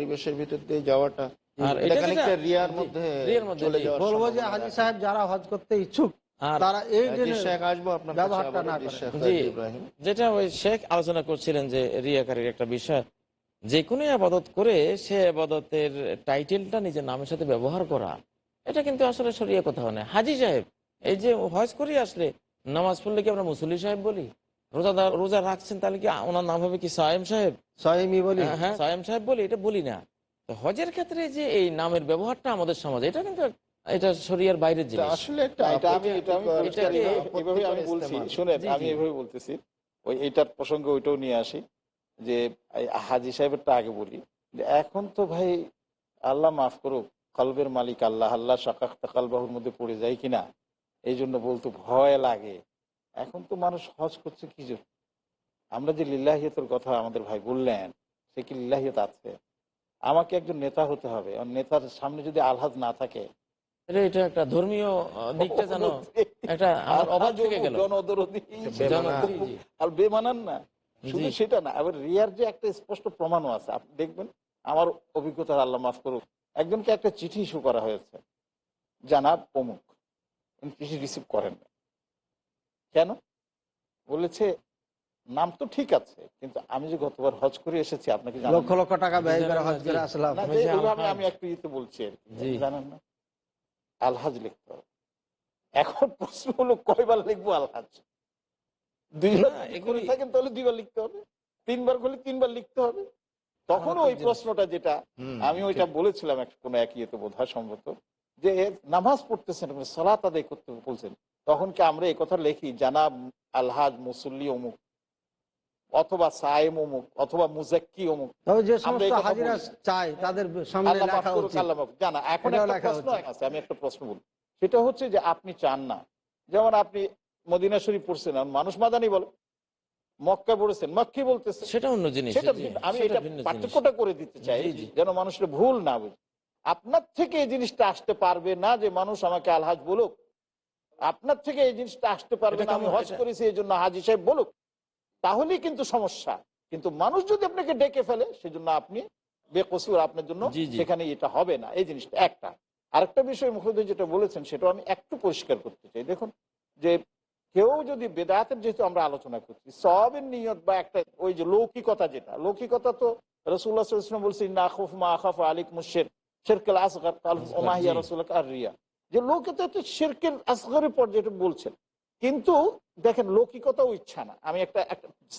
পরিবেশের ভিতর দিয়ে যাওয়াটা আর এটা এটা খানিকটা রিয়ার জি, মধ্যে রিয়ার মধ্যে, চলে জি। যাওয়ার বলবো যে সম্ভাবনা হাজী রাখে। সাহেব যারা হজ করতে ইচ্ছুক আর তারা এই জি জন্য শেখ, আসবো আপনার কাছে ব্যবহারটা আবারও, না জি করে। শেখ জি, ইব্রাহিম। যেটা ওই শেখ আলোচনা করছিলেন যে রিয়াকারীর একটা বিষয়, যে কোনো আবাদত করে সে আবাদতের টাইটেলটা নিজের নামের সাথে ব্যবহার করা, এটা কিন্তু আসলে শরিয়া কোথাও নেই। হাজী সাহেব, এই যে হজ করে আসলে নামাজ পড়লে কি আমরা মুসল্লি সাহেব বলি? রোজা রাখছেন, তাহলে কি ওনার নাম হবে কি সায়েম সাহেব? সাইমি বলি। হ্যাঁ, সায়েম সাহেব বলি, এটা বলি না। তো হজের ক্ষেত্রে যে এই নামের ব্যবহারটা আমাদের সমাজে, এটা কিন্তু এটা শরিয়ার বাইরের এটা জিনিস। আসলে একটা এটা আমি পরিষ্কার এভাবে আমি বলছি, শুনেন, জি, আমি জি। এভাবে বলতেছি, ওই এটার প্রসঙ্গে ওইটাও নিয়ে আসি যে এই হাজী সাহেবেরটা আগে বলি, যে এখন তো ভাই আল্লাহ মাফ করুক, কলবের মালিক আল্লাহ, আল্লাহ শাকাক্তা কালবাহুর মধ্যে পড়ে যায় কিনা, এই জন্য বলতে ভয় লাগে। এখন তো মানুষ হজ করছে কি জন্য? আমরা যে লিল্লাহিয়তের কথা আমাদের ভাই বললেন, সে কি লিল্লাহিয়ত আছে? আমাকে একজন নেতা হতে হবে, আর নেতার সামনে যদি আলহাজ না থাকে, এটা একটা ধর্মীয় দিকটা যেন একটা আমার অবাধ থেকে গেল। জনদরদি জি, জি। আর বেমানান না, শুধু জি। সেটা না, আবার রিয়ার যে একটা স্পষ্ট প্রমাণও আছে। আপনি দেখবেন, আমার অভিজ্ঞতার আল্লাহ মাফ করুক, একজনকে একটা চিঠি ইস্যু করা হয়েছে, জানাব অমুক, উনি চিঠি রিসিভ করেন না। কেন? বলেছে নাম তো ঠিক আছে, কিন্তু আমি যে গতবার হজ করে এসেছি, আপনাকে জানান লক্ষ লক্ষ টাকা ব্যয় করে হজ করে আসলাম। না, ওই যে ওইভাবে আলহাজ। আমি একটু ইতে বলছি আর কি, জি। জানেন না, আলহাজ লিখতে হবে। এখন প্রশ্ন হলো কয়বার লিখবো আলহাজ? দুইবার না, যদি এগুলি- করে থাকেন তাহলে দুইবার লিখতে হবে, তিনবার করলে তিনবার লিখতে হবে। তখন ওই প্রশ্নটা যেটা আমি ওইটা বলেছিলাম কোনো এক ইয়েতে বোধ হয় সম্ভবত, যে নামাজ পড়তেছেন, সালাত আদায় করতে বলছেন, তখন কি আমরা এই কথা লিখি জানাব আলহাজ মুসল্লি অমুক, অথবা সায়েম অমুক, অথবা মুজাক্কি অমুক? তবে যে আমরা এই সমস্ত কথা হাজিরা বলি। চায় তাদের সামনে আল্লাহ মাফ লেখা করুক, উচিত। আল্লাহ মাফ। জানা এখন এটাও একটা লেখা প্রশ্ন উচিত। আছে, আমি একটা প্রশ্ন বলি, সেটা হচ্ছে যে আপনি চান না, যেমন আপনি মদিনা শরীফ পড়ছেন, আর মানুষ মাদানি বলে, মক্কা পড়েছেন মক্কি বলতেছে, সেটা অন্য জিনিস। সেটা জি, আমি সেটা এটা ভিন্ন জিনিস। পার্থক্যটা করে দিতে চাই, জি, জি। যেন মানুষের ভুল না বুঝে। আপনার থেকে এই জিনিসটা আসতে পারবে না যে মানুষ আমাকে আলহাজ বলুক, আপনার থেকে এই জিনিসটা আসতে পারবে এটা না আমি কেমন? হজ করেছি এই জন্য হাজী সাহেব বলুক, তাহলেই কিন্তু সমস্যা। কিন্তু মানুষ যদি আপনাকে ডেকে ফেলে, সেজন্য আপনি বেকসুর, আপনার জন্য জি, জি। সেখানে এটা হবে না। এই জিনিসটা একটা। আরেকটা বিষয় মুখোদয় যেটা বলেছেন, সেটা আমি একটু পরিষ্কার করতে চাই। দেখুন, যে কেউ যদি বেদাতের, যেহেতু আমরা আলোচনা করছি, সবের নিয়ত বা একটা ওই যে লৌকিকতা, যেটা লৌকিকতা তো রাসূলুল্লাহ সাল্লাল্লাহু আলাইহি ওয়াসাল্লাম বলছেন, না আখাফ মা আখাফ আলাইকুম শিরকুল আসগর কাল ওমা হিয়া রাসূলুক আর রিয়া, যে লৌকিকতা তো শিরকের আসগরের পর্যায়ে বলছেন। কিন্তু দেখেন, লৌকিকতাও ইচ্ছা না। আমি একটা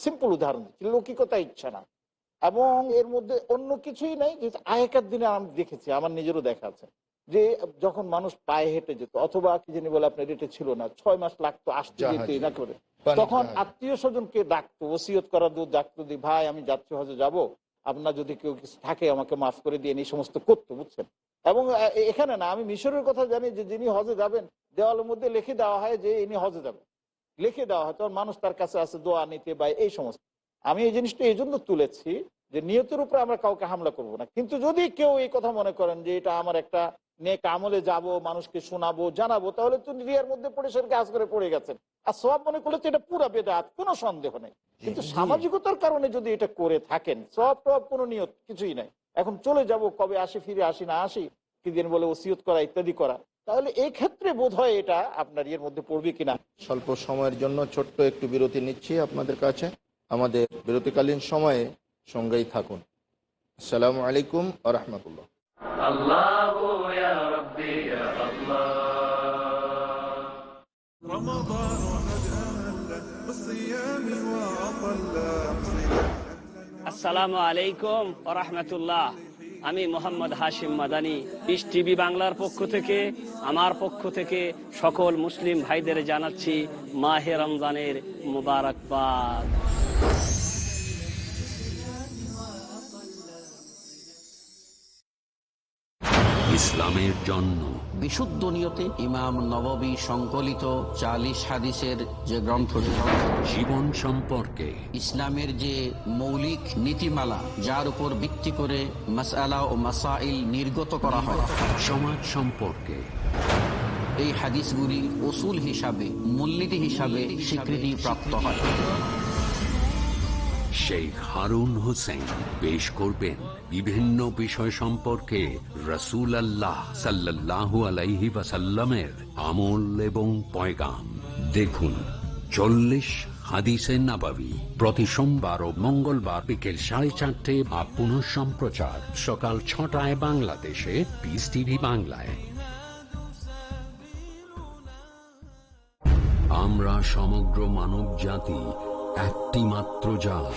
সিম্পল উদাহরণ দিচ্ছি, লৌকিকতা ইচ্ছা না, এবং এর মধ্যে অন্য কিছুই নাই। যে আগেকার দিনে আমি দেখেছি, আমার নিজেরও দেখা আছে, যে যখন মানুষ পায়ে হেঁটে যেত, অথবা কি জানি বলে আপনার এটা ছিল না, 6 মাস লাগতো আসতে যেতে না করে, তখন আত্মীয় স্বজনকে ডাকতো, ওসিয়ত করা দূর ডাকতো, দি ভাই আমি যাচ্ছি হজে যাব, আপনার যদি কেউ কিছু থাকে আমাকে মাফ করে দিয়ে, এই সমস্ত করতো, বুঝছেন। এবং এখানে না, আমি মিশরের কথা জানি, যে যিনি হজে যাবেন দেওয়ালের মধ্যে লিখে দেওয়া হয় যে ইনি হজে যাবেন, লিখে দেওয়া হয়, তখন মানুষ তার কাছে আছে দোয়া নিতে বা এই সমস্ত। আমি এই জিনিসটা এই জন্য তুলেছি যে নিয়তের উপরে আমরা কাউকে হামলা করব না, কিন্তু যদি কেউ এই কথা মনে করেন যে এটা আমার একটা নেক আমলে যাব, মানুষকে শোনাবো জানাবো, তাহলে তো রিয়ার মধ্যে পড়ে সে কাজ করে পড়ে গেছেন। আর সওয়াব মনে করলে তো এটা পুরা বেদাত, কোনো সন্দেহ নেই। কিন্তু সামাজিকতার কারণে যদি এটা করে থাকেন, সওয়াব টওয়াব কোনো নিয়ত কিছুই নাই, এখন চলে যাব, কবে আসি, ফিরে আসি না আসি, কি দিন বলে ওসিয়ত করা ইত্যাদি করা, তাহলে এই ক্ষেত্রে বোধ হয় এটা আপনার ইয়ের মধ্যে পড়বে কিনা। স্বল্প সময়ের জন্য ছোট্ট একটু বিরতি নিচ্ছি আপনাদের কাছে। আমাদের বিরতিকালীন সময়ে সঙ্গেই থাকুন। আসসালামু আলাইকুম ওয়া রাহমাতুল্লাহ। আসসালামু আলাইকুম ওয়া রাহমাতুল্লাহ। আমি মোহাম্মদ হাশিম মাদানী, পিস টিভি বাংলার পক্ষ থেকে, আমার পক্ষ থেকে সকল মুসলিম ভাইদের জানাচ্ছি মাহে রমজানের মুবারকবাদ। ইসলামের জন্য বিশুদ্ধ নিয়তে ইমাম নববী সংকলিত 40 হাদিসের যে গ্রন্থটি, জীবন সম্পর্কে, ইসলামের যে মৌলিক নীতিমালা যার উপর ভিত্তি করে মাসআলা ও মাসাইল নির্গত করা হয়, সমাজ সম্পর্কে, এই হাদিসগুলি উসুল হিসাবে, মূলনীতি হিসাবে স্বীকৃতি প্রাপ্ত হয়। শেখ হারুন হোসেন পেশ করবেন বিভিন্ন বিষয় সম্পর্কে রাসূলুল্লাহ সাল্লাল্লাহু আলাইহি ওয়াসাল্লামের আমল এবং পয়গাম। দেখুন 40 হাদিসে নাবাবী প্রতি সোমবার ও মঙ্গলবার বিকেল 4:30 বা পুনঃ সম্প্রচার সকাল 6টায় বাংলাদেশে পিস টিভি বাংলায়। আমরা সমগ্র মানব জাতি একটি মাত্র জাত।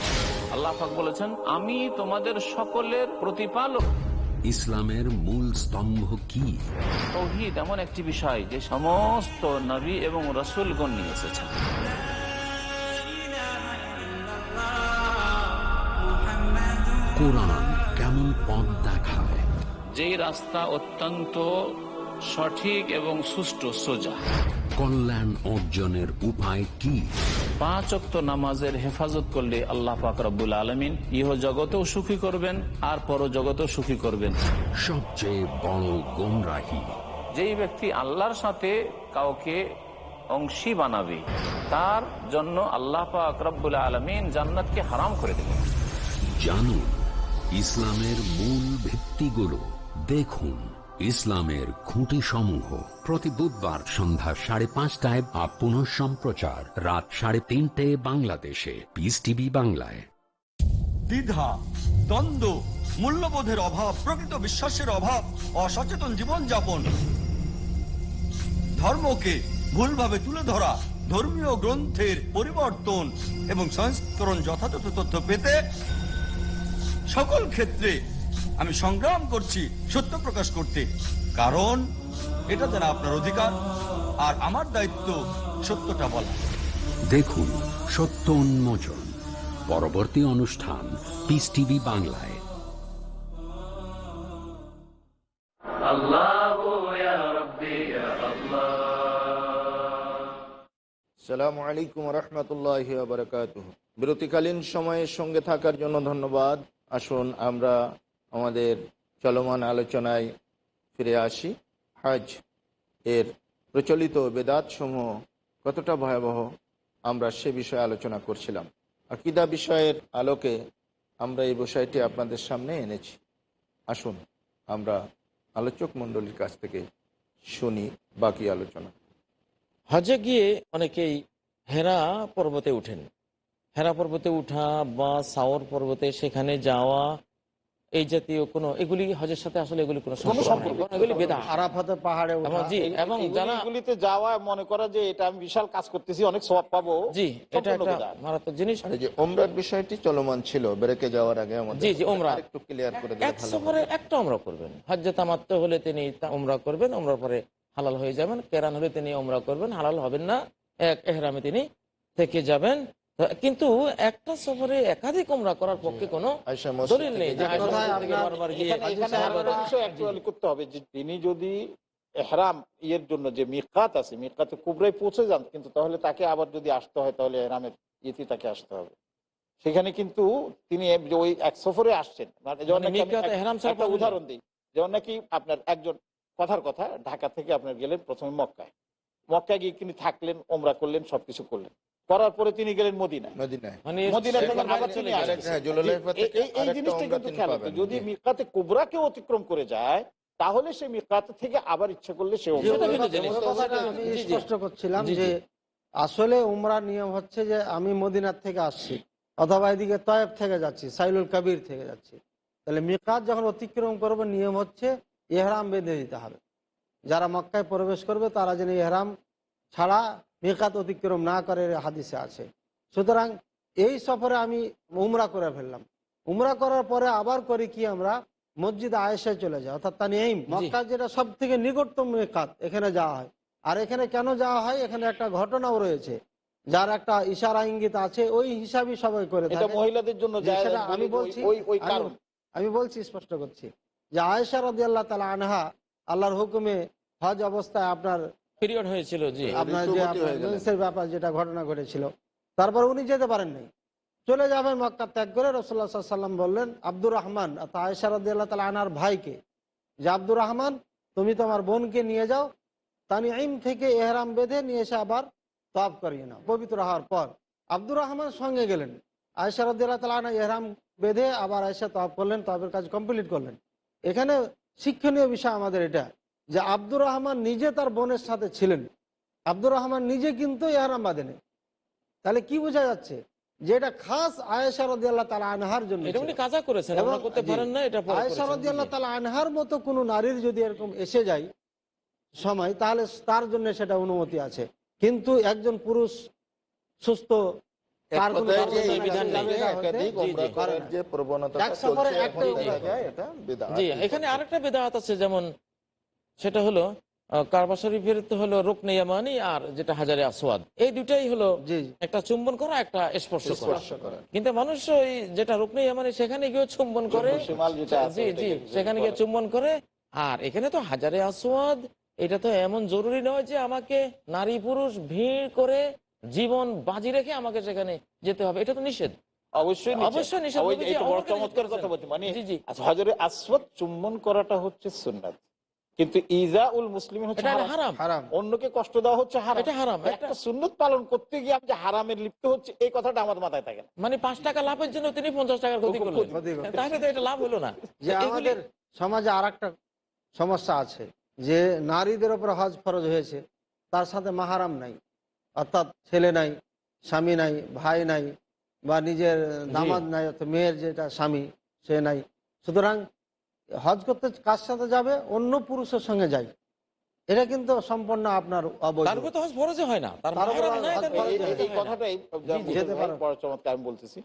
আল্লাহ পাক বলেছেন, আমি তোমাদের সকলের প্রতিপালক। ইসলামের মূল স্তম্ভ কি? তাওহীদ এমন একটি বিষয় যে সমস্ত নবী এবং রাসূলগণ নিয়ে এসেছেন। কোরআন কেমন পথ দেখায়? যেই রাস্তা অত্যন্ত সঠিক এবং সুষ্ঠু সোজা। কল্যাণ অর্জনের উপায় কি? 5 ওয়াক্ত নামাজের হেফাজত করলে আল্লাহ পাক রব্বুল আলামিন ইহ জগতেও সুখী করবেন আর পর জগতেও সুখী করবেন। সবচেয়ে বড় গোমরাহি যেই ব্যক্তি আল্লাহর সাথে কাউকে অংশী বানাবে তার জন্য আল্লাহ পাক রব্বুল আলামিন জান্নাতকে হারাম করে দেবেন। জানুন ইসলামের মূল ভিত্তিগুলো। দেখুন ইসলামের খুঁটি সমূহ প্রতি বুধবার সন্ধ্যা 5:30 বা পুনঃ সম্প্রচার রাত 3:30 বাংলাদেশে পিস টিভি বাংলায়। দ্বিধা, দ্বন্দ্ব, মূল্যবোধের অভাব, প্রকৃত বিশ্বাসের অভাব, অসচেতন জীবনযাপন, ধর্মকে ভুলভাবে তুলে ধরা, ধর্মীয় গ্রন্থের পরিবর্তন এবং সংস্করণ যথাযথ তথ্য পেতে সকল ক্ষেত্রে আমি সংগ্রাম করছি সত্য প্রকাশ করতে, কারণ এটা যারা আপনার অধিকার আর আমার দায়িত্ব সত্যটা বলা। দেখুন সত্য উন্মোচন পরবর্তী অনুষ্ঠান পিস টিভি বাংলায়। আসসালামু আলাইকুম রহমতুল্লাহি ওয়া বারাকাতুহু। বিরতিকালীন সময়ের সঙ্গে থাকার জন্য ধন্যবাদ। আসুন আমরা আমাদের চলমান আলোচনায় ফিরে আসি। হজ এর প্রচলিত বেদাতসমূহ কতটা ভয়াবহ আমরা সে বিষয়ে আলোচনা করছিলাম। আকীদা বিষয়ের আলোকে আমরা এই বিষয়টি আপনাদের সামনে এনেছি। আসুন আমরা আলোচক মণ্ডলীর কাছ থেকে শুনি বাকি আলোচনা। হজে গিয়ে অনেকেই হেরা পর্বতে উঠেন। হেরা পর্বতে উঠা বা সাওর পর্বতে সেখানে যাওয়া এই জাতীয় কোনো এগুলি হজের সাথে আসলে এগুলি কোনো সম্পর্ক নেই, এগুলি বেদাত। আরাফাতের পাহাড়ে ওঠা, জি, এবং যারা এগুলিতে যাওয়া মনে করা যে এটা আমি বিশাল কাজ করতেছি, অনেক সওয়াব পাবো, জি এটা একটা মারাত্মক জিনিস। আর এই যে ওমরার বিষয়টি চলমান ছিল বেরেকে যাওয়ার আগে আমাদের জি ওমরা একটু ক্লিয়ার করে দিলে এক ভালো সফরে হবে। একটা ওমরা করবেন। হজ্জে তামাত্তু হলে তিনি ওমরা করবেন, ওমরার পরে হালাল হয়ে যাবেন। কেরান হলে তিনি ওমরা করবেন, হালাল হবেন না, এক ইহরামে তিনি থেকে যাবেন। কিন্তু একটা সফরে একাধিক ওমরা করার পক্ষে কোনো আয়েশা মসজিদ দলিল নেই যে থেকে আয়েশা কথায় মসজিদ থেকে আপনার বারবার গিয়ে এখানে আরেকটা বিষয় actually করতে হবে যে তিনি যদি এহরাম ইয়ের জন্য যে মিকাত আছে, মিকাতে কুবরায় পৌঁছে যান, কিন্তু তাহলে তাকে আবার যদি আসতে হয় তাহলে এহরামের ইয়েতে তাকে আসতে হবে। সেখানে কিন্তু তিনি ওই এক সফরে আসছেন, যেমন নাকি আমি মিকাতে এহরাম ছাড়া একটা উদাহরণ দিই, যেমন নাকি আপনার একজন কথার কথা ঢাকা থেকে আপনার গেলেন প্রথমে মক্কায় গিয়ে তিনি থাকলেন, ওমরা করলেন, সবকিছু করলেন, করার পরে তিনি গেলেন মদিনায়। মানে মদিনা থেকে আবার তিনি আসছেন। এই জিনিসটা কিন্তু খেয়াল রাখতে হবে। যদি মিকাতে কুবরাকে অতিক্রম করে যায় তাহলে সে মিকাত থেকে আবার ইচ্ছা করলে সে আমি স্পষ্ট করছিলাম যে আসলে উমরার নিয়ম হচ্ছে যে আমি মদিনার থেকে আসছি অথবা এদিকে তয়েব থেকে যাচ্ছি, সাইলুল কাবির থেকে যাচ্ছি, তাহলে মিকাত যখন অতিক্রম করবে নিয়ম হচ্ছে ইহরাম বেঁধে দিতে হবে। যারা মক্কায় প্রবেশ করবে তারা যেন ইহরাম ছাড়া মিকাত অতিক্রম না করে হাদিসে আছে। সুতরাং এই সফরে আমি উমরা করে ফেললাম, উমরা করার পরে আবার করি কি আমরা মসজিদ আয়েশায় চলে যায়, অর্থাৎ তানঈম, মক্কা যেটা সব থেকে নিকটতম মিকাত, এখানে যাওয়া হয়। আর এখানে কেন যাওয়া হয়, এখানে একটা ঘটনাও রয়েছে যার একটা ইশারা ইঙ্গিত আছে, ওই হিসাবই সবাই করে থাকে। মহিলাদের জন্য আমি বলছি স্পষ্ট করছি যে আয়েশা রাদিয়াল্লাহু তাআলা আনহা আল্লাহর হুকুমে হজ অবস্থায় আপনার পিরিয়ড হয়েছিল, জি আপনার যে মেন্সের ব্যাপার যেটা ঘটনা ঘটেছিল, তারপর উনি যেতে পারেন নাই, চলে যাবেন মক্কা ত্যাগ করে। রাসূলুল্লাহ সাল্লাল্লাহু আলাইহি ওয়াসাল্লাম বললেন আব্দুর রহমান, আয়েশা রাদিয়াল্লাহু তাআলা আনহার ভাইকে, যে আব্দুর রহমান তুমি তোমার বোনকে নিয়ে যাও, তানঈম থেকে ইহরাম বেঁধে নিয়ে এসে আবার তওয়াফ করিয়ে নাও পবিত্র হওয়ার পর। আব্দুর রহমান সঙ্গে গেলেন। আয়েশা রাদিয়াল্লাহু তাআলা আনহা ইহরাম বেঁধে আবার আয়েশা তওয়াফ করলেন, তওয়াফের কাজ কমপ্লিট করলেন। এখানে শিক্ষণীয় বিষয় আমাদের এটা, যে আব্দুর রহমান নিজে তার বোনের সাথে ছিলেন, আব্দুর রহমান নিজে কিন্তু ইহরাম বাঁধেনি। তাহলে কি বোঝা যাচ্ছে যে এটা খাস আয়েশা রাদিয়াল্লাহু তাআলা আনহার জন্য এটা উনি কাজা করেছেন, এবং আমরা করতে পারেন না, এটা পরে আয়েশা করেছেন। রাদিয়াল্লাহু তাআলা আনহার মতো কোনো নারীর যদি এরকম এসে যায় সময়, তাহলে তার জন্য সেটা অনুমতি আছে। কিন্তু একজন পুরুষ সুস্থ, তার কোনো এক কথায় যে বাধ্যতা এই নাই, বিধান নেই। বিধানে এটা হতে একাধিক উমরা পারে করার না। যে প্রবণতা এক সফরে চলছে একটাই এখন, উমরা দেখা যায় এটা বিদআত। জি, এখানে আরেকটা বেদাত আছে, যেমন সেটা হলো কাবা শরীফের তো হলো রুকনে ইয়ামানি আর যেটা হাজারে আসওয়াদ, এই দুটাই হলো জি একটা চুম্বন করা, একটা স্পর্শ করা। স্পর্শ করা। কিন্তু মানুষ ওই যেটা রুকনে ইয়ামানি সেখানে গিয়ে চুম্বন করে, সীমাল যেটা আছে, জি জি, ওটাকে সেখানে গিয়ে চুম্বন করে। আর এখানে তো হাজারে আসওয়াদ, এটা তো এমন জরুরি নয় যে আমাকে নারী পুরুষ ভিড় করে জীবন বাজি রেখে আমাকে সেখানে যেতে হবে, এটা তো নিষেধ। অবশ্যই অবশ্যই নিষেধ। ওই নবীজি এটা বড় আমাকে চমৎকার নিষেধ কথা বলছি, মানে জি, জি। হজরে আসওয়াদ চুম্বন করাটা হচ্ছে সুন্নাত, কিন্তু ইজাউল মুসলিমিন হচ্ছে এটা হারাম। হারাম। হারাম। অন্যকে কষ্ট দেওয়া হচ্ছে হারাম। এটা হারাম। একটা সুন্নত পালন করতে গিয়ে আমি যে হারামের লিপ্ত হচ্ছে, এই কথাটা আমার মাথায় থাকে না। মানে 5 টাকা লাভের জন্য তিনি 50 টাকার ক্ষতি করলেন, ক্ষতি করলেন। তাহলে তো এটা লাভ হলো না। যে এগুলি- আমাদের সমাজে আর একটা সমস্যা আছে, যে নারীদের উপর হজ ফরজ হয়েছে, তার সাথে মাহারাম নাই, অর্থাৎ ছেলে নাই, স্বামী নাই, ভাই নাই, বা নিজের দামাদ নাই, অর্থাৎ মেয়ের যেটা স্বামী সে নাই। সুতরাং হজ করতে কার সাথে যাবে? অন্য পুরুষের সঙ্গে যাই, এটা কিন্তু সম্পূর্ণ আপনার অবৈধ। তার উপর তো হজ ফরজে হয় না, তার তার উপর মাহরাম নাই, হজ তার ফরজে বিয়ে হয় না। এই কথাটাই যেতে পারে। বড় চমৎকার আমি বলতেছি,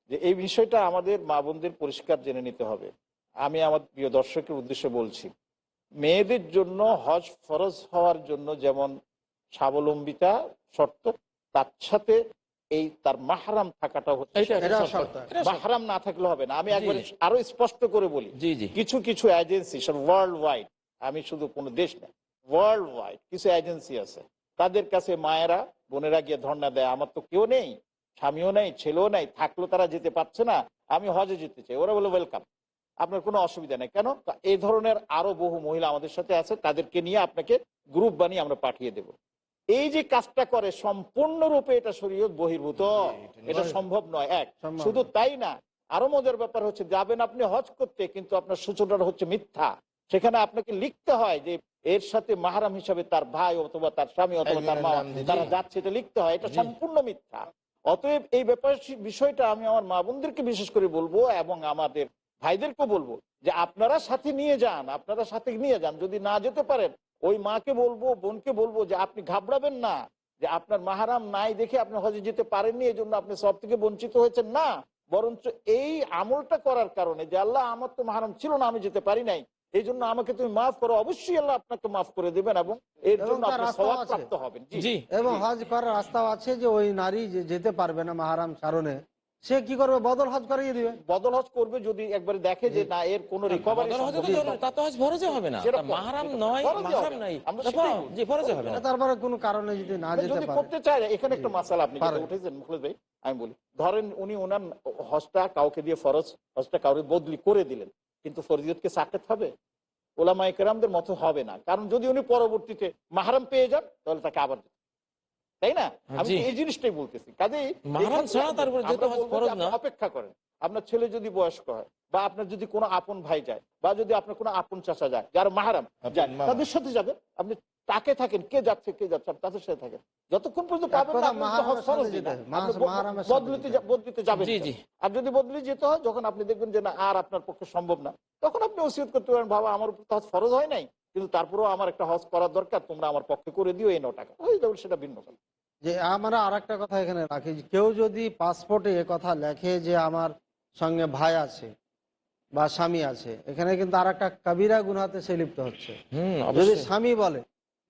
যে এই বিষয়টা আমাদের মা বোনদের পরিষ্কার জেনে নিতে হবে। আমি আমার প্রিয় দর্শকের উদ্দেশ্যে বলছি, মেয়েদের জন্য হজ ফরজ হওয়ার জন্য যেমন স্বাবলম্বিতা শর্ত, তার সাথে এই তার মাহরাম থাকাটা হচ্ছে এইটা শর্ত। এটা শর্ত। শর্ত। এটা শর্ত। মাহরাম না থাকলে হবে না। আমি জি, একবার জি। আরো স্পষ্ট করে বলি, জি জি, কিছু কিছু এজেন্সি ওয়ার্ল্ড ওয়াইড, আমি শুধু কোনো দেশ না, ওয়ার্ল্ড ওয়াইড কিছু এজেন্সি আছে, তাদের কাছে মায়েরা বোনেরা গিয়ে ধর্ণা দেয়, আমার তো কেউ নেই, স্বামীও নেই, ছেলেও নেই, থাকলেও তারা যেতে পারছে না, আমি হজে যেতে চাই। ওরা বলে ওয়েলকাম, আপনার কোনো অসুবিধা নেই। কেন? এই ধরনের আরো বহু মহিলা আমাদের সাথে আছে, তাদেরকে নিয়ে আপনাকে গ্রুপ বানিয়ে আমরা পাঠিয়ে দেব। এই যে কাজটা করে সম্পূর্ণরূপে এটা শরীয়ত বহির্ভূত, এটা সম্ভব নয়। এক, সম্ভব শুধু নয়। তাই না, আরো মজার ব্যাপার হচ্ছে, যাবেন আপনি হজ করতে, কিন্তু আপনার সূচনাটা হচ্ছে মিথ্যা। সেখানে আপনাকে লিখতে হয় যে এর সাথে মাহরাম হিসাবে তার ভাই অথবা তার স্বামী অথবা তার মা, একজনের নাম দিতে তারা হয়। যাচ্ছে, এটা লিখতে হয়। এটা সম্পূর্ণ মিথ্যা। অতএব এই ব্যাপার বিষয়টা আমি আমার মা বোনদেরকে বিশেষ করে বলবো, এবং আমাদের ভাইদেরকেও বলবো, যে আপনারা সাথে নিয়ে যান, আপনারা সাথে নিয়ে যান। যদি না যেতে পারেন, ওই মাকে বলবো, বোনকে বলবো, যে আপনি ঘাবড়াবেন না, যে আপনার মাহারাম নাই দেখে আপনি হজে যেতে পারেননি, এই জন্য আপনি সব থেকে বঞ্চিত হয়েছেন না, বরঞ্চ এই আমলটা করার কারণে, যে আল্লাহ আমার তো মাহারাম ছিল না, আমি যেতে পারি নাই, এই জন্য আমাকে তুমি মাফ করো, অবশ্যই আল্লাহ আপনাকে মাফ করে দেবেন, এবং এর এবং জন্য তার আপনি রাস্তাও সওয়াব আছে। প্রাপ্ত হবেন। জি জি। এবং হজ করার রাস্তাও আছে, যে ওই নারী যে যেতে পারবে না মাহারাম কারণে, সে কি করবে? বদল হজ করিয়ে দিবে। বদল হজ করবে, যদি একবারে দেখে যে না এর কোনো রিকভারি বদল হজে তো জরুরি, তা তো হজ ফরজে হবে না, সেটা তার মাহরাম সেটা নয়, ফরজে হবে মাহরাম না। নাই, আমরা তা সেটাই বলছি। জি ফরজে হবে না। তারপরে কোনো কারণে যদি না যেতে যদি পারে, করতে চায়, এখানে একটা মাসালা আপনি পারে। যেটা উঠেছেন মুখলেস ভাই, আমি বলি, ধরেন উনি ওনার হজটা কাউকে দিয়ে ফরজ হজটা কাউকে বদলি করে দিলেন, কিন্তু ফরজিয়তকে সাকেত হবে? ওলামায়ে কেরামদের মতো হবে না। কারণ যদি উনি পরবর্তীতে মাহরাম পেয়ে যান, তাহলে তাকে আবার যেতে হবে। তাই না? আমি জি। তো এই জিনিসটাই বলতেছি। কাজেই মাহরাম ছাড়া তার উপরে যেতে আমরা হজ বলবো ফরজ যে আপনি না। অপেক্ষা করেন। আপনার ছেলে যদি বয়স্ক হয়, বা আপনার যদি কোনো আপন ভাই যায়, বা যদি আপনার কোনো আপন চাচা যায়, যারা মাহরাম আপন যায়, মামা। তাদের সাথে যাবেন। আপনি তাকে থাকেন, কে যাচ্ছে আপনি তাদের সাথে থাকেন, যতক্ষণ পর্যন্ত পাবেন না, কথা আপনি তো মাহরামের হজ ফরজ সাথে দিন না। যেতে হয়। আপনি মাহরামের সাথে যেতে হয়। বদলিতে যাবেন জি, কেন? জি। আর যদি বদলি যেতে হয়, যখন আপনি দেখবেন যে না আর আপনার পক্ষে সম্ভব না, তখন আপনি ওসিয়ত করতে পারেন, বাবা আমার উপর তো হজ ফরজ হয় নাই, কিন্তু তারপরেও আমার একটা হজ করার দরকার, তোমরা আমার পক্ষে করে দিও এই 9 টাকা, হয়ে যাবে, সেটা ভিন্ন কথা। যে আমরা আর একটা কথা এখানে রাখি, যে কেউ যদি পাসপোর্টে কথা লেখে যে আমার সঙ্গে ভাই আছে বা স্বামী আছে, এখানে কিন্তু আর একটা কাবিরা গুনাতে সে লিপ্ত হচ্ছে। যদি অবশ্যই। স্বামী বলে,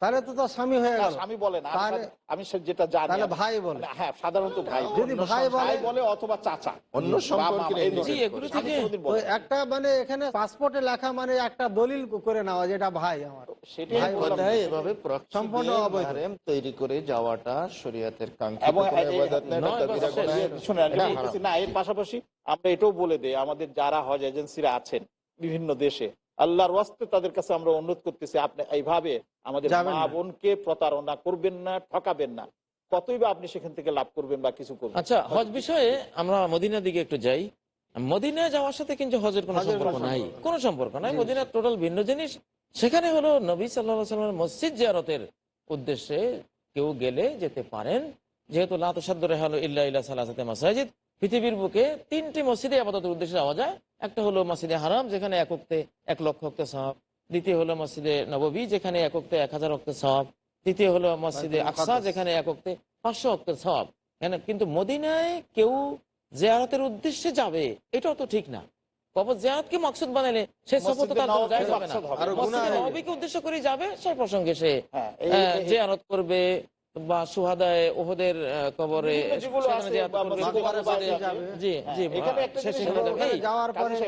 তাহলে তো তার স্বামী হয়ে না, গেল। স্বামী বলে না, তাহলে- আমি যেটা জানি, তাহলে ভাই বলে। হ্যাঁ, সাধারণত ভাই যদি ভাই বলে অথবা চাচা, অন্য বা সম্পর্কের মামা, এই জি, ধরনের। এগুলো স্বামী থেকে- কোনোদিন তো বলে না। একটা মানে এখানে পাসপোর্টে লেখা মানে একটা দলিল করে নেওয়া, যেটা ভাই আমার। সেটাই ভাই বললাম। কথায় এভাবে প্রক্সি সম্পূর্ণ দিয়ে অবৈধ। মাহরাম তৈরি করে যাওয়াটা শরীয়তের কাঙ্ক্ষিত এবং কোনো ইবাদত না, এটা নয়, কবিরা বাস, গুনাহ, শুনেন, আমি এটা বলতেছি হারাম। না, এর পাশাপাশি আমরা এটাও বলে দেই, আমাদের যারা হজ এজেন্সিরা আছেন বিভিন্ন দেশে, আল্লাহর ওয়াস্তে তাদের কাছে আমরা অনুরোধ করতেছি, আপনি এইভাবে আমাদের যাবেন মা না। বোনকে প্রতারণা করবেন না, ঠকাবেন না। কতই বা আপনি সেখান থেকে লাভ করবেন বা কিছু করবেন। আচ্ছা, হজ বিষয়ে আমরা মদিনার দিকে একটু যাই। মদিনায় যাওয়ার সাথে কিন্তু হজের কোনো সম্পর্ক নাই, কোনো সম্পর্ক নাই। মদিনা টোটাল ভিন্ন জিনিস। সেখানে হলো নবী সাল্লাল্লাহু আলাইহি ওয়াসাল্লামের মসজিদ জিয়ারতের উদ্দেশ্যে কেউ গেলে যেতে পারেন, যেহেতু লা তুসাদ্দু রিহালু ইল্লা ইলা সালাসাতি মাসাজিদ, পৃথিবীর বুকে 3টি মসজিদে ইবাদতের উদ্দেশ্যে যাওয়া যায়। একটা হলো মসজিদে হারাম, যেখানে এক ওয়াক্তে 1 লক্ষ ওয়াক্ত সওয়াব। দ্বিতীয় হলো মসজিদে নববী, যেখানে এক ওয়াক্তে 1000 ওয়াক্ত সওয়াব। তৃতীয় হলো মসজিদে আকসা, যেখানে এক ওয়াক্তে 500 ওয়াক্ত সওয়াব। কিন্তু মদিনায় কেউ জিয়ারতের উদ্দেশ্যে যাবে, এটাও তো ঠিক না। কবর জিয়ারতকে মাকসুদ বানালে সে সফর তো তার জন্য জায়েজ হবে না। মসজিদে নববীকে উদ্দেশ্য করে যাবে, সেই প্রসঙ্গে সে জিয়ারত করবে বা শুহাদায়ে উহুদের কবরে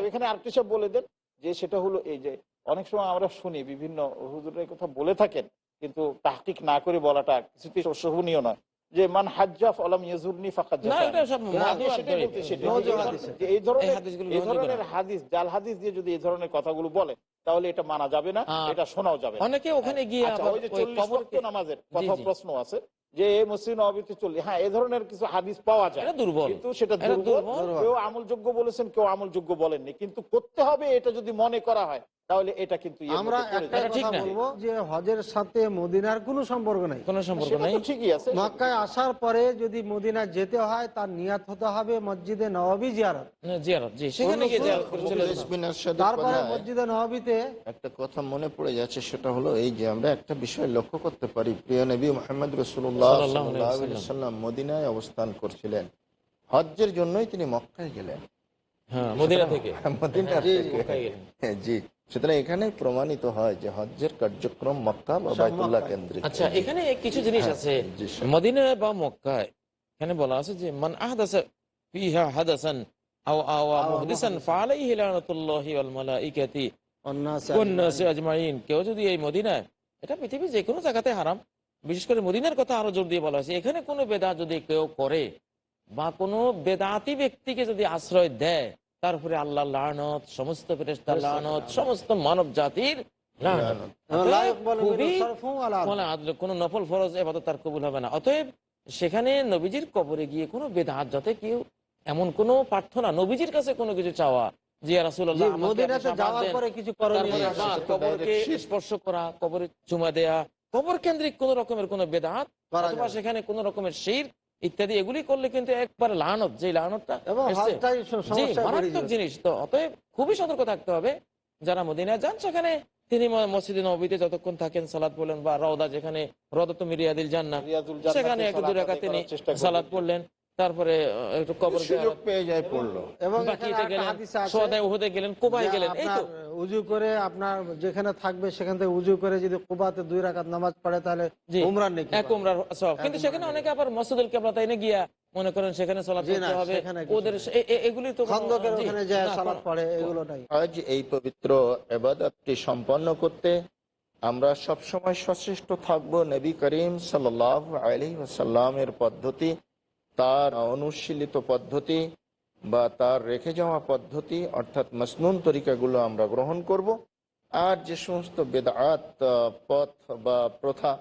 এখানে আরেকটি সব বলে দেন যে সেটা হলো এই যে অনেক সময় আমরা শুনি বিভিন্ন হুজুরের কথা বলে থাকেন, কিন্তু তাহকিক না করে বলাটা কিছুতেই শোভনীয় নয়, যে মান হাজ্জাফ আলাম ইয়াজুরনি ফাকাদ এই ধরনের হাদিস, জাল হাদিস দিয়ে যদি এই ধরনের কথাগুলো বলে তাহলে এটা মানা যাবে না, এটা শোনাও যাবে না। অনেকে ওখানে গিয়ে ওই যে 40 ওয়াক্ত নামাজের কথা প্রশ্ন আছে যে মসজিদ নববীতে চললে, হ্যাঁ এই ধরনের কিছু হাদিস পাওয়া যায়, কিন্তু সেটা দুর্বল। কেউ আমলযোগ্য বলেছেন, কেউ আমলযোগ্য বলেননি, কিন্তু করতে হবে এটা যদি মনে করা হয় তাহলে এটা কিন্তু আমরা একটা কথা বলবো যে হজের সাথে মদিনার কোনো সম্পর্ক নেই, কোনো সম্পর্ক নেই। ঠিকই আছে, মক্কায় আসার পরে যদি মদিনা যেতে হয় তার নিয়াত হতে হবে মসজিদে নববী জিয়ারত। তারপরে মসজিদে নববীতে একটা কথা মনে পড়ে যাচ্ছে, সেটা হলো এই যে আমরা একটা বিষয় লক্ষ্য করতে পারি, প্রিয় নবী মুহাম্মদ রাসূলুল্লাহ সাল্লাল্লাহু আলাইহি ওয়াসাল্লাম মদিনায় অবস্থান করছিলেন, হজ্জের জন্যই তিনি মক্কায় গেলেন। মদিনা থেকে জি, সুতরাং এখানে প্রমাণিত হয় যে হজ্জের কার্যক্রম মক্কা বা বাইতুল্লাহ কেন্দ্রিক। আচ্ছা, এখানে কিছু জিনিস আছে মদিনা বা মক্কায়, এখানে বলা আছে যে মান আহদাসা ফিহা হাদাসান আও আওয়া মুহদিসান ফালাইহি লানাতুল্লাহি ওয়াল মালাইকাতি ওয়ান নাসি আজমাইন। কেউ যদি এই মদিনায়, এটা পৃথিবীর যে কোনো জায়গাতে হারাম, বিশেষ করে মদিনার কথা আরো জোর দিয়ে বলা হয়েছে, এখানে কোনো বেদাত যদি কেউ করে বা কোনো বেদাতি ব্যক্তিকে যদি আশ্রয় দেয়, তার উপরে আল্লাহ লানত, সমস্ত ফেরেশতার লানত, সমস্ত মানব জাতির লানত। কোনো নফল ফরজ ইবাদত তার কবুল হবে না। অতএব সেখানে নবীজির কবরে গিয়ে কোনো বেদাত, যাতে কেউ এমন কোনো প্রার্থনা, নবীজির কাছে কোনো কিছু চাওয়া, যে রাসূলুল্লাহ মদিনাতে যাওয়ার পরে কিছু করণীয়, কবরকে স্পর্শ করা, কবরে চুমা দেয়া, কবর কেন্দ্রিক কোন রকমের কোনো বেদাত অথবা সেখানে কোন রকমের শিরক ইত্যাদি, এগুলি করলে কিন্তু একবারে লানত, যে লানতটা মারাত্মক জিনিস। তো অতএব খুবই সতর্ক থাকতে হবে যারা মদিনায় যান। সেখানে তিনি মসজিদে নববীতে যতক্ষণ থাকেন সালাত পড়লেন, বা রওদা, যেখানে রওদাতুম মিরিয়াদিল জান্নাহ, সেখানে একটু 2 রাকাত তিনি সালাত পড়লেন, তারপরে একটু কবর সুযোগ পেয়ে যায় পড়লো, এবং উহুদে গেলেন, কুবায় গেলেন, এই তো উযু করে আপনার যেখানে থাকবে সেখান থেকে উযু করে যদি কুবাতে 2 রাকাত নামাজ পড়ে তাহলে উমরার নেকি, এক উমরার সওয়াব। কিন্তু সেখানে অনেকে আবার মসজিদুল কিবলাতাইনে গিয়া মনে করেন সেখানে সালাত পড়তে হবে, ওদের এগুলি তো খন্দকের ওখানে যায় সালাত পড়ে, এগুলো নাই। আজ এই পবিত্র ইবাদতটি সম্পন্ন করতে আমরা সব সময় সচেষ্ট থাকব নবী করিম সাল্লাল্লাহু আলাইহি ওয়াসাল্লামের পদ্ধতি, তার অনুশীলিত পদ্ধতি বা তার রেখে যাওয়া পদ্ধতি, অর্থাৎ মাসনুন তরিকাগুলো আমরা গ্রহণ করব। আর যে সমস্ত বেদাত পথ বা প্রথা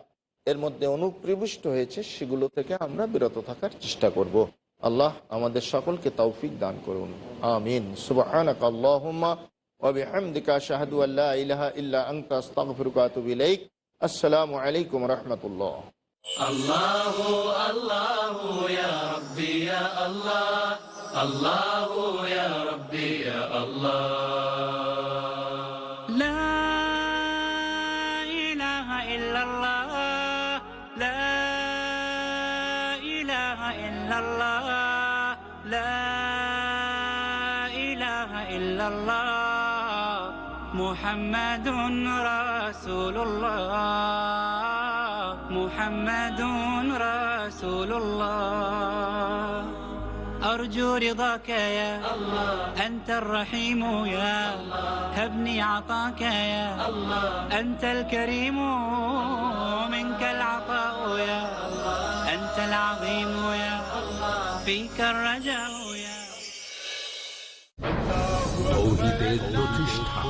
এর মধ্যে অনুপ্রবিষ্ট হয়েছে সেগুলো থেকে আমরা বিরত থাকার চেষ্টা করব। আল্লাহ আমাদের সকলকে তৌফিক দান করুন, আমিন। সুবহানাকা আল্লাহুম্মা ওয়া বিহামদিকা আশহাদু আল্লা ইলাহা ইল্লা আনতা আস্তাগফিরুকা ওয়া আতুবু ইলাইক। আসসালামু আলাইকুম ওয়া রাহমাতুল্লাহ। আল্লাহু আল্লাহু ইয়া রাব্বি ইয়া আল্লাহ, আল্লাহু ইয়া রাব্বি ইয়া আল্লাহ। লা ইলাহা ইল্লাল্লাহ, লা ইলাহা ইল্লাল্লাহ, লা ইলাহা ইল্লাল্লাহ, মুহাম্মাদুন রাসূলুল্লাহ, মুহাম্মাদুন রাসূলুল্লাহ। أرجو رضاك يا الله، أنت الرحيم يا الله، هبني عطاك يا الله، أنت الكريم منك العطاء يا الله، أنت العظيم يا الله، فيك الرجاء يا তৌহিদের প্রতিষ্ঠা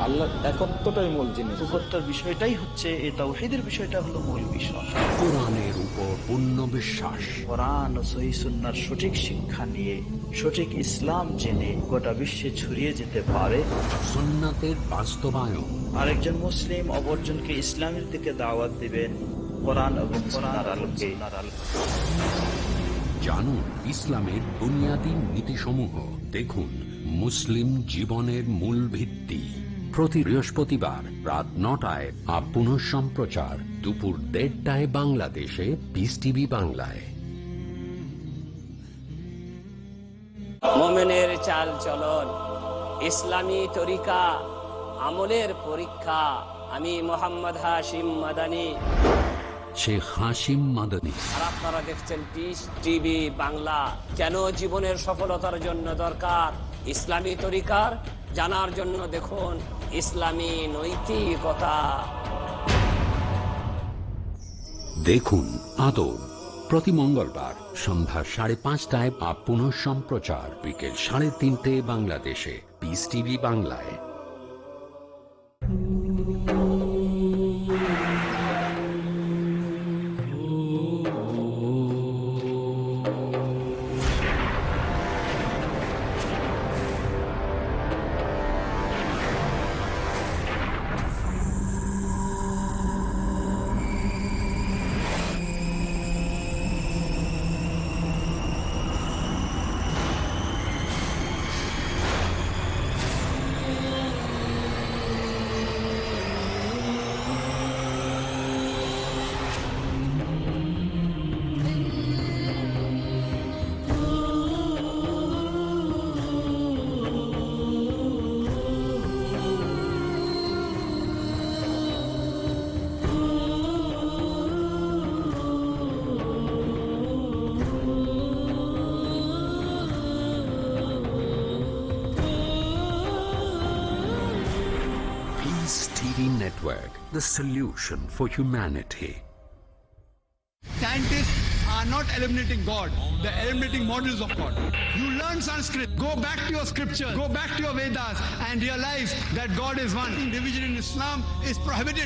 আল্লাহ একত্বটাই মূল জিনিস। উপরটার বিষয়টাই হচ্ছে এই তাওহীদের বিষয়টা হলো মূল বিষয়। কোরআনের উপর পূর্ণ বিশ্বাস, কোরআন ও সহিহ সুন্নাহর সঠিক শিক্ষা নিয়ে সঠিক ইসলাম জেনে গোটা বিশ্বে ছড়িয়ে যেতে পারে। সুন্নাতের বাস্তবায়ন। আরেকজন মুসলিম অপরজনকে ইসলামের দিকে দাওয়াত দিবেন কোরআন এবং সুন্নাহর আলোকে। জানুন ইসলামের বুনিয়াদি নীতিসমূহ। দেখুন মুসলিম জীবনের মূল ভিত্তি। প্রতি বৃহস্পতিবার রাত 9টায় আর পুনঃ সম্প্রচার দুপুর 1:30টায় বাংলাদেশে পিস টিভি বাংলায়। মোমেনের চাল চলন, ইসলামী তরিকা, আমলের পরীক্ষা। আমি মোহাম্মদ হাশিম মাদানী, শেখ হাশিম মাদানী। আর আপনারা দেখছেন পিস টিভি বাংলা। কেন জীবনের সফলতার জন্য দরকার ইসলামী তরিকার জানার জন্য দেখুন ইসলামী নৈতিকতা। দেখুন আদব প্রতি মঙ্গলবার সন্ধ্যা 5:30টায় আর পুনঃ সম্প্রচার বিকেল 3:30 বাংলাদেশে পিস টিভি বাংলায়। TV Network, the solution for humanity. Scientists are not eliminating God, they're eliminating models of God. You learn Sanskrit, go back to your scripture, go back to your Vedas and realize that God is one. Division in Islam is prohibited.